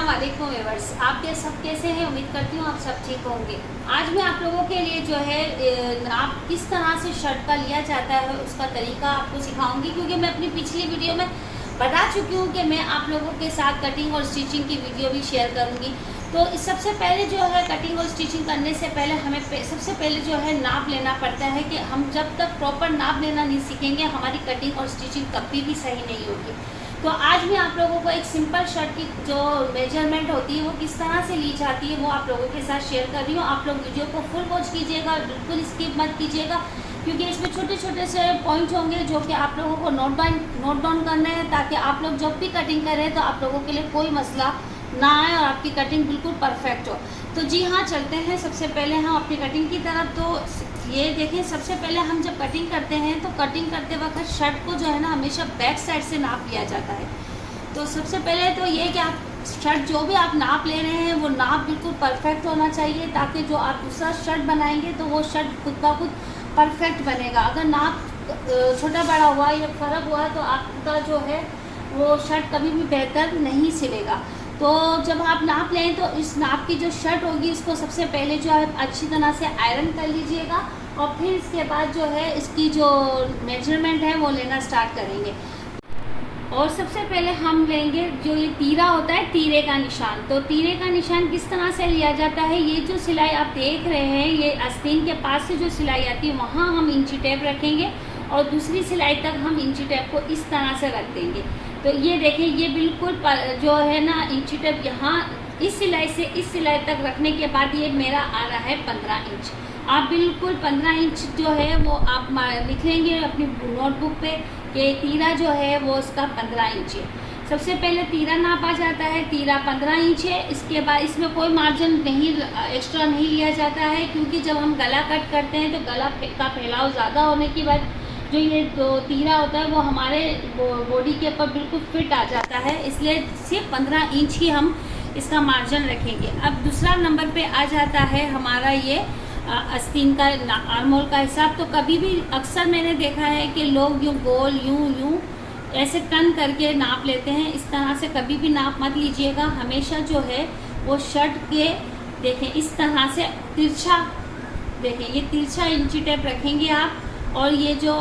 अस्सलाम वालेकुम व्यूअर्स, आप सब कैसे हैं। उम्मीद करती हूँ आप सब ठीक होंगे। आज मैं आप लोगों के लिए जो है आप किस तरह से शर्ट का लिया जाता है उसका तरीका आपको सिखाऊंगी, क्योंकि मैं अपनी पिछली वीडियो में बता चुकी हूँ कि मैं आप लोगों के साथ कटिंग और स्टिचिंग की वीडियो भी शेयर करूँगी। तो सबसे पहले जो है कटिंग और स्टिचिंग करने से पहले हमें सबसे पहले जो है नाप लेना पड़ता है कि हम जब तक प्रॉपर नाप लेना नहीं सीखेंगे हमारी कटिंग और स्टिचिंग कभी भी सही नहीं होगी। तो आज मैं आप लोगों को एक सिंपल शर्ट की जो मेजरमेंट होती है वो किस तरह से ली जाती है वो आप लोगों के साथ शेयर कर रही हूँ। आप लोग वीडियो को फुल वॉच कीजिएगा, बिल्कुल स्किप मत कीजिएगा, क्योंकि इसमें छोटे छोटे से पॉइंट होंगे जो कि आप लोगों को नोट डाउन करना है, ताकि आप लोग जब भी कटिंग करें तो आप लोगों के लिए कोई मसला ना आए और आपकी कटिंग बिल्कुल परफेक्ट हो। तो जी हाँ, चलते हैं सबसे पहले हम अपनी कटिंग की तरफ। तो ये देखें, सबसे पहले हम जब कटिंग करते हैं तो कटिंग करते वक्त शर्ट को जो है ना हमेशा बैक साइड से नाप लिया जाता है। तो सबसे पहले तो ये कि आप शर्ट जो भी आप नाप ले रहे हैं वो नाप बिल्कुल परफेक्ट होना चाहिए, ताकि जो आप दूसरा शर्ट बनाएंगे तो वो शर्ट खुद का खुद परफेक्ट बनेगा। अगर नाप छोटा बड़ा हुआ या फ़र्क हुआ तो आपका जो है वो शर्ट कभी भी बेहतर नहीं सिलेगा। तो जब आप नाप लें तो इस नाप की जो शर्ट होगी इसको सबसे पहले जो है अच्छी तरह से आयरन कर लीजिएगा, और फिर इसके बाद जो है इसकी जो मेजरमेंट है वो लेना स्टार्ट करेंगे। और सबसे पहले हम लेंगे जो ये तीरा होता है, तीरे का निशान। तो तीरे का निशान किस तरह से लिया जाता है, ये जो सिलाई आप देख रहे हैं ये आस्तीन के पास से जो सिलाई आती है वहाँ हम इंची टेप रखेंगे और दूसरी सिलाई तक हम इंची टेप को इस तरह से रख देंगे। तो ये देखें, ये बिल्कुल जो है ना इंची टेप यहाँ इस सिलाई से इस सिलाई तक रखने के बाद ये मेरा आ रहा है 15 इंच। आप बिल्कुल 15 इंच जो है वो आप लिख लेंगे अपनी नोटबुक पे कि तीरा जो है वो इसका 15 इंच है। सबसे पहले तीरा नापा जाता है, तीरा 15 इंच है। इसके बाद इसमें कोई मार्जिन नहीं एक्स्ट्रा नहीं लिया जाता है, क्योंकि जब हम गला कट करते हैं तो गला का फैलाव ज़्यादा होने की वजह जो ये जो तीरा होता है वो हमारे बॉडी के ऊपर बिल्कुल फिट आ जाता है, इसलिए सिर्फ 15 इंच ही हम इसका मार्जिन रखेंगे। अब दूसरा नंबर पे आ जाता है हमारा ये आस्तीन का आर्मोल का हिसाब। तो कभी भी अक्सर मैंने देखा है कि लोग यूँ गोल यूँ ऐसे टर्न करके नाप लेते हैं। इस तरह से कभी भी नाप मत लीजिएगा। हमेशा जो है वो शर्ट के देखें इस तरह से तिरछा, देखें ये तिरछा इंची टेप रखेंगे आप, और ये जो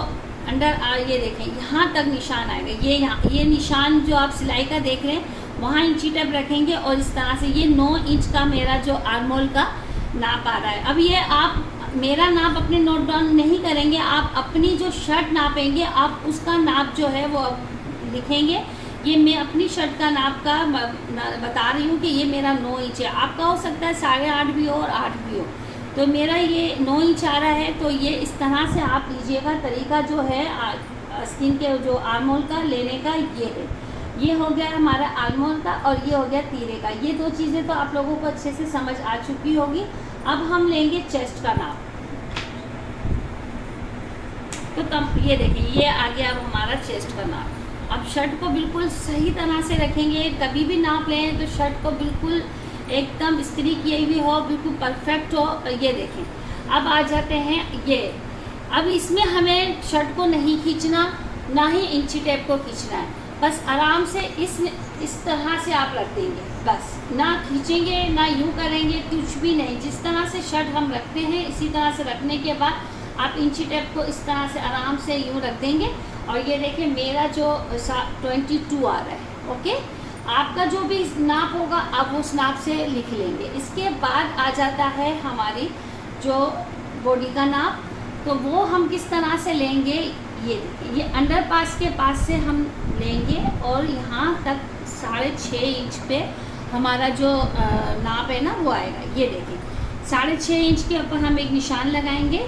अंडर ये देखें यहाँ तक निशान आएगा। ये निशान जो आप सिलाई का देख रहे हैं वहाँ इंची टेप रखेंगे, और इस तरह से ये 9 इंच का मेरा जो आर्मोल का नाप आ रहा है। अब ये आप मेरा नाप अपने नोट डाउन नहीं करेंगे, आप अपनी जो शर्ट नापेंगे आप उसका नाप जो है वो लिखेंगे। ये मैं अपनी शर्ट का नाप का बता रही हूँ कि ये मेरा 9 इंच है। आपका हो सकता है 8.5 भी हो और 8 भी हो। तो मेरा ये 9 इंच आ रहा है। तो ये इस तरह से आप लीजिएगा। तरीका जो है आस्तीन के जो आर्मोल का लेने का ये है। ये हो गया हमारा आर्मोल का और ये हो गया तीरे का। ये दो चीज़ें तो आप लोगों को अच्छे से समझ आ चुकी होगी। अब हम लेंगे चेस्ट का नाप। तो तब ये देखिए ये आ गया अब हमारा चेस्ट का नाप। अब शर्ट को बिल्कुल सही तरह से रखेंगे। कभी भी नाप लें तो शर्ट को बिल्कुल एकदम इस्त्री की हुई हो, बिल्कुल परफेक्ट हो। ये देखें अब आ जाते हैं ये। अब इसमें हमें शर्ट को नहीं खींचना, ना ही इंची टेप को खींचना है। बस आराम से इस तरह से आप रख देंगे, बस ना खींचेंगे ना यूँ करेंगे, कुछ भी नहीं। जिस तरह से शर्ट हम रखते हैं इसी तरह से रखने के बाद आप इंची टेप को इस तरह से आराम से यूँ रख देंगे। और ये देखिए मेरा जो 22 आ रहा है। ओके, आपका जो भी नाप होगा आप उस नाप से लिख लेंगे। इसके बाद आ जाता है हमारी जो बॉडी का नाप। तो वो हम किस तरह से लेंगे, ये अंडर पास के पास से हम लेंगे और यहाँ तक 6.5 इंच पे हमारा जो नाप है ना वो आएगा। ये देखिए 6.5 इंच के ऊपर हम एक निशान लगाएंगे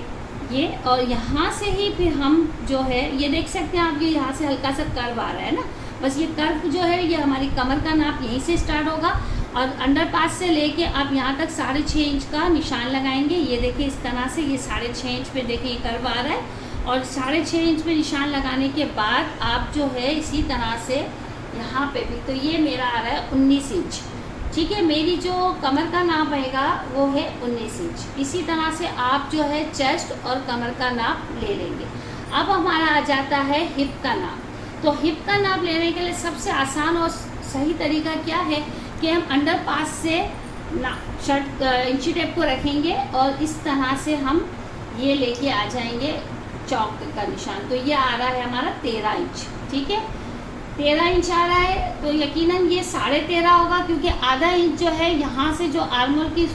ये, और यहाँ से ही फिर हम जो है ये देख सकते हैं आप, ये यहाँ से हल्का सा कर्व आ रहा है ना, बस ये कर्व जो है ये हमारी कमर का नाप यहीं से स्टार्ट होगा, और अंडर पास से लेके आप यहाँ तक 6.5 इंच का निशान लगाएंगे। ये देखिए इस तरह से ये 6.5 इंच पे देखिए ये कर्व आ रहा है, और 6.5 इंच पे निशान लगाने के बाद आप जो है इसी तरह से यहाँ पे भी, तो ये मेरा आ रहा है 19 इंच। ठीक है, मेरी जो कमर का नाप आएगा वो है 19 इंच। इसी तरह से आप जो है चेस्ट और कमर का नाप ले लेंगे। अब हमारा आ जाता है हिप का नाप। तो हिप का नाप लेने के लिए सबसे आसान और सही तरीका क्या है कि हम अंडर पास से शर्ट इंची टेप को रखेंगे और इस तरह से हम ये लेके आ जाएंगे चौक का निशान। तो ये आ रहा है हमारा 13 इंच, ठीक है, 13 इंच आ रहा है। तो यकीनन ये 13.5 होगा, क्योंकि आधा इंच जो है यहाँ से जो आर्मोल की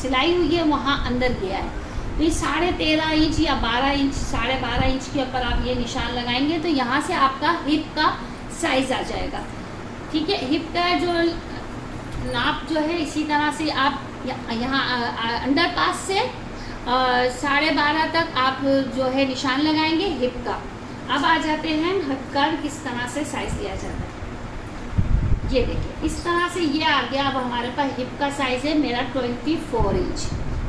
सिलाई हुई है वहाँ अंदर गया है। तो ये 13.5 इंच या 12 इंच, 12.5 इंच के ऊपर आप ये निशान लगाएंगे तो यहाँ से आपका हिप का साइज़ आ जाएगा, ठीक है। हिप का जो नाप जो है इसी तरह से आप यहाँ अंडर पास से 12.5 तक आप जो है निशान लगाएंगे हिप का। अब आ जाते हैं हिप का किस तरह से साइज़ लिया जाता है। ये देखिए इस तरह से ये आ गया। अब हमारे पास हिप का साइज़ है मेरा 24 इंच,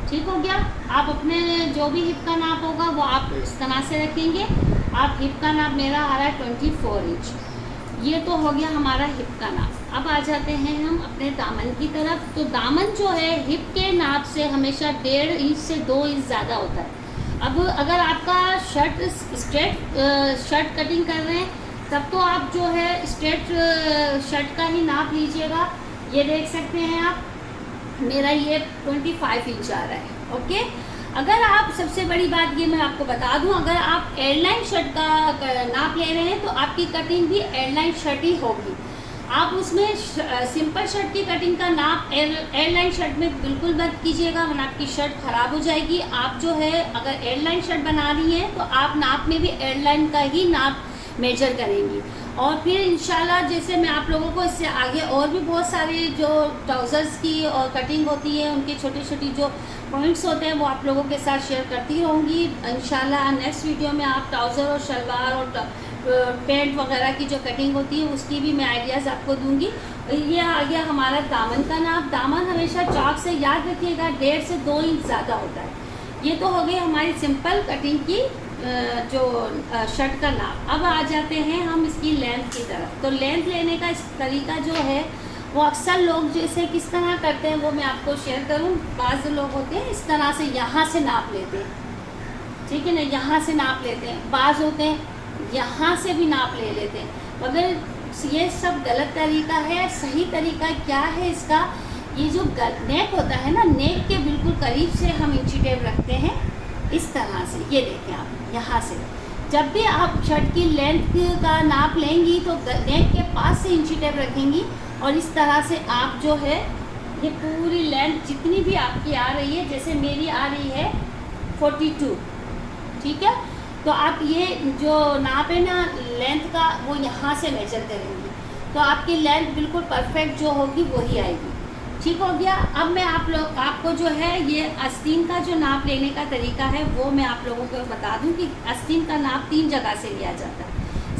ठीक हो गया। आप अपने जो भी हिप का नाप होगा वो आप इस तरह से रखेंगे। आप हिप का नाप मेरा आ रहा है 24 इंच। ये तो हो गया हमारा हिप का नाप। अब आ जाते हैं हम अपने दामन की तरफ। तो दामन जो है हिप के नाप से हमेशा 1.5 इंच से 2 इंच ज़्यादा होता है। अब अगर आपका शर्ट स्ट्रेट शर्ट कटिंग कर रहे हैं तब तो आप जो है स्ट्रेट शर्ट का ही नाप लीजिएगा। ये देख सकते हैं आप, मेरा ये 25 इंच आ रहा है, ओके। अगर आप, सबसे बड़ी बात ये मैं आपको बता दूं, अगर आप एयरलाइन शर्ट का नाप ले रहे हैं तो आपकी कटिंग भी एयरलाइन शर्ट ही होगी। आप उसमें सिंपल शर्ट की कटिंग का नाप एयरलाइन शर्ट में बिल्कुल मत कीजिएगा, वरना आपकी शर्ट ख़राब हो जाएगी। आप जो है अगर एयरलाइन शर्ट बना रही हैं तो आप नाप में भी एयरलाइन का ही नाप मेजर करेंगी। और फिर इंशाल्लाह जैसे मैं आप लोगों को इससे आगे और भी बहुत सारी जो ट्राउज़र्स की और कटिंग होती है उनके छोटी छोटी जो पॉइंट्स होते हैं वो आप लोगों के साथ शेयर करती रहूँगी। इंशाल्लाह नेक्स्ट वीडियो में आप ट्राउज़र और शलवार और पैंट वगैरह की जो कटिंग होती है उसकी भी मैं आइडियाज़ आपको दूंगी। ये आ गया हमारा दामन का नाप। दामन हमेशा चौक से याद रखिएगा 1.5 से 2 इंच ज़्यादा होता है। ये तो हो गई हमारी सिंपल कटिंग की जो शर्ट का नाप। अब आ जाते हैं हम इसकी लेंथ की तरफ। तो लेंथ लेने का इस तरीका जो है वो अक्सर लोग जैसे किस तरह करते हैं वो मैं आपको शेयर करूं। बाज़ लोग होते हैं इस तरह से यहाँ से नाप लेते हैं, ठीक है ना, यहाँ से नाप लेते हैं। बाज़ होते हैं यहाँ से भी नाप ले लेते हैं, मगर ये सब गलत तरीका है। सही तरीका क्या है इसका, ये जो नेक होता है ना, नेक के बिल्कुल करीब से हम इंची टेप रखते हैं इस तरह से। ये देखें आप यहाँ से जब भी आप शर्ट की लेंथ का नाप लेंगी तो नेक के पास से इंची टेप रखेंगी और इस तरह से आप जो है ये पूरी लेंथ जितनी भी आपकी आ रही है, जैसे मेरी आ रही है 42, ठीक है, तो आप ये जो नाप है ना लेंथ का वो यहाँ से मेजर करेंगी तो आपकी लेंथ बिल्कुल परफेक्ट जो होगी वही आएगी, ठीक हो गया। अब मैं आपको जो है ये आस्तीन का जो नाप लेने का तरीका है वो मैं आप लोगों को बता दूं कि आस्तीन का नाप 3 जगह से लिया जाता है।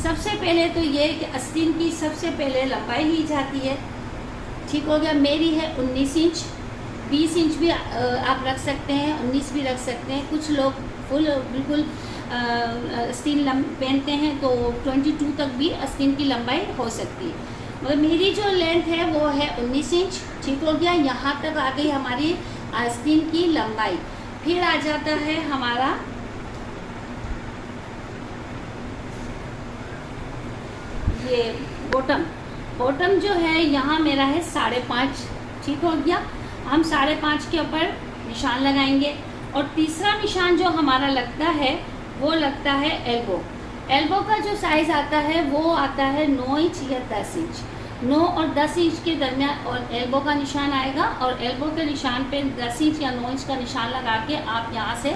सबसे पहले तो ये कि आस्तीन की सबसे पहले लंबाई ली जाती है, ठीक हो गया। मेरी है 19 इंच, 20 इंच भी आप रख सकते हैं, 19 भी रख सकते हैं। कुछ लोग फुल बिल्कुल आस्तीन पहनते हैं तो 22 तक भी आस्तीन की लंबाई हो सकती है, मगर मेरी जो लेंथ है वो है 19 इंच, ठीक हो गया। यहाँ तक आ गई हमारी आस्तीन की लंबाई। फिर आ जाता है हमारा ये बॉटम जो है यहाँ मेरा है 5.5, ठीक हो गया। हम 5.5 के ऊपर निशान लगाएंगे। और तीसरा निशान जो हमारा लगता है वो लगता है एल्बो का जो साइज़ आता है वो आता है 9 इंच या 10 इंच, 9 और 10 इंच के दरमियान और एल्बो का निशान आएगा। और एल्बो के निशान पे 10 इंच या 9 इंच का निशान लगा के आप यहाँ से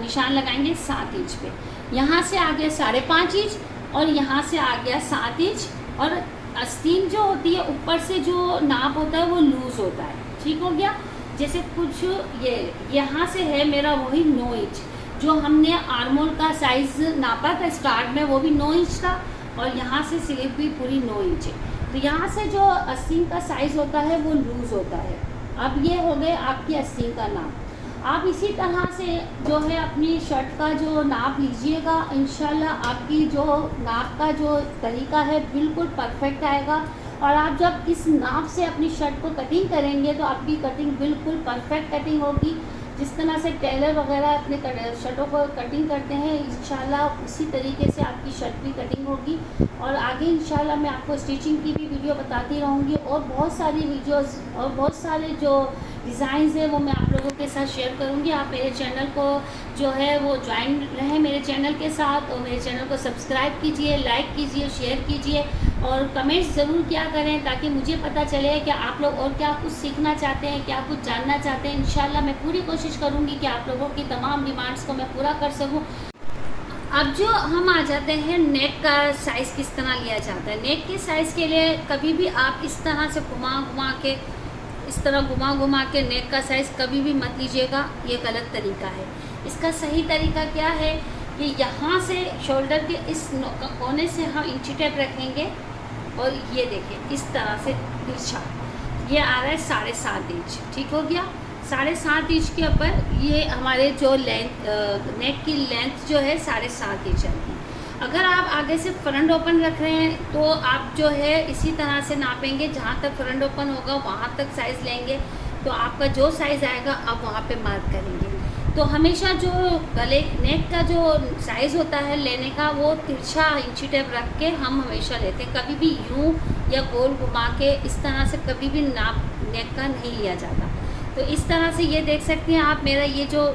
निशान लगाएंगे 7 इंच पे। यहाँ से आ गया 5.5 इंच और यहाँ से आ गया 7 इंच। और आस्तीन जो होती है ऊपर से जो नाप होता है वो लूज़ होता है, ठीक हो गया। जैसे कुछ ये यहाँ से है मेरा वही 9 इंच, जो हमने आर्मोल का साइज़ नापा था स्टार्ट में वो भी 9 इंच था और यहाँ से स्लीव भी पूरी 9 इंच है। तो यहाँ से जो आस्तीन का साइज़ होता है वो लूज़ होता है। अब ये हो गए आपकी आस्तीन का नाप। आप इसी तरह से जो है अपनी शर्ट का जो नाप लीजिएगा, इंशाल्लाह आपकी जो नाप का जो तरीका है बिल्कुल परफेक्ट आएगा। और आप जब इस नाप से अपनी शर्ट को कटिंग करेंगे तो आपकी कटिंग बिल्कुल परफेक्ट कटिंग होगी। जिस तरह से टेलर वगैरह अपने शर्टों को कटिंग करते हैं, इंशाल्लाह उसी तरीके से आपकी शर्ट भी कटिंग होगी। और आगे इंशाल्लाह मैं आपको स्टिचिंग की भी वीडियो बताती रहूँगी, और बहुत सारी वीडियोस और बहुत सारे जो डिज़ाइंस हैं वो मैं आप लोगों के साथ शेयर करूँगी। आप मेरे चैनल को जो है वो ज्वाइन रहें मेरे चैनल के साथ, और मेरे चैनल को सब्सक्राइब कीजिए, लाइक कीजिए, शेयर कीजिए, और कमेंट्स ज़रूर किया करें ताकि मुझे पता चले कि आप लोग और क्या कुछ सीखना चाहते हैं, क्या कुछ जानना चाहते हैं। इंशाल्लाह मैं पूरी कोशिश करूँगी कि आप लोगों की तमाम डिमांड्स को मैं पूरा कर सकूँ। अब जो हम आ जाते हैं नेक का साइज़ किस तरह लिया जाता है। नेक के साइज़ के लिए कभी भी आप इस तरह से घुमा घुमा के नेक का साइज़ कभी भी मत लीजिएगा, ये गलत तरीका है। इसका सही तरीका क्या है कि यहाँ से शोल्डर के इस कोने से हम इंची टेप रखेंगे, और ये देखिए इस तरह से तिरछा ये आ रहा है 7.5 इंच। ठीक हो गया, 7.5 इंच के ऊपर ये हमारे जो नेक की लेंथ जो है 7.5 इंच है। अगर आप आगे से फ्रंट ओपन रख रहे हैं तो आप जो है इसी तरह से नापेंगे, जहाँ तक फ्रंट ओपन होगा वहाँ तक साइज़ लेंगे, तो आपका जो साइज़ आएगा आप वहाँ पे मार्क करेंगे। तो हमेशा जो गले नेक का जो साइज़ होता है लेने का, वो तिरछा इंची टेप रख के हम हमेशा लेते हैं। कभी भी यूँ या गोल घुमा के इस तरह से कभी भी नाप नेक का नहीं लिया जाता। तो इस तरह से ये देख सकते हैं आप, मेरा ये जो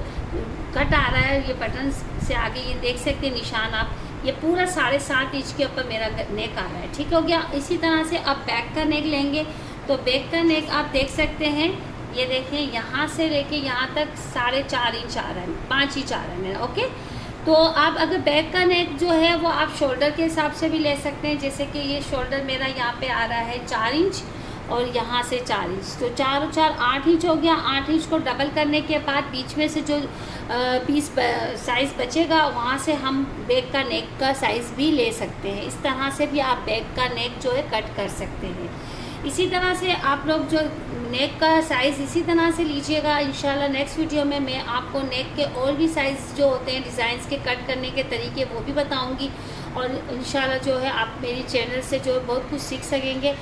कट आ रहा है ये बटन से आगे ये देख सकते हैं निशान आप, ये पूरा 7.5 इंच के ऊपर मेरा नेक आ रहा है। ठीक हो गया। इसी तरह से आप बैक का नेक लेंगे तो बैक का नेक आप देख सकते हैं, ये देखिए यहाँ से लेके यहाँ तक 4.5 इंच आ रहा है, 5 इंच आ रहा है मेरा। ओके, तो आप अगर बैक का नेक जो है वो आप शोल्डर के हिसाब से भी ले सकते हैं। जैसे कि ये शोल्डर मेरा यहाँ पे आ रहा है 4 इंच और यहाँ से 4 इंच, तो 4 और 4 8 इंच हो गया। 8 इंच को डबल करने के बाद बीच में से जो पीस साइज़ बचेगा वहाँ से हम बैक का नेक का साइज़ भी ले सकते हैं। इस तरह से भी आप बैक का नेक जो है कट कर सकते हैं। इसी तरह से आप लोग जो नेक का साइज़ इसी तरह से लीजिएगा। इंशाल्लाह नेक्स्ट वीडियो में मैं आपको नेक के और भी साइज़ जो होते हैं डिज़ाइंस के कट करने के तरीके वो भी बताऊंगी, और इंशाल्लाह जो है आप मेरी चैनल से जो बहुत कुछ सीख सकेंगे।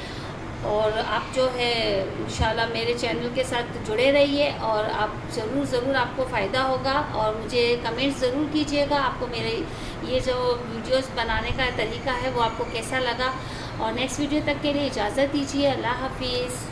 और आप जो है इंशाल्लाह मेरे चैनल के साथ जुड़े रहिए, और आप ज़रूर आपको फ़ायदा होगा। और मुझे कमेंट्स ज़रूर कीजिएगा आपको मेरे ये जो वीडियोस बनाने का तरीका है वो आपको कैसा लगा। और नेक्स्ट वीडियो तक के लिए इजाज़त दीजिए। अल्लाह हाफिज़।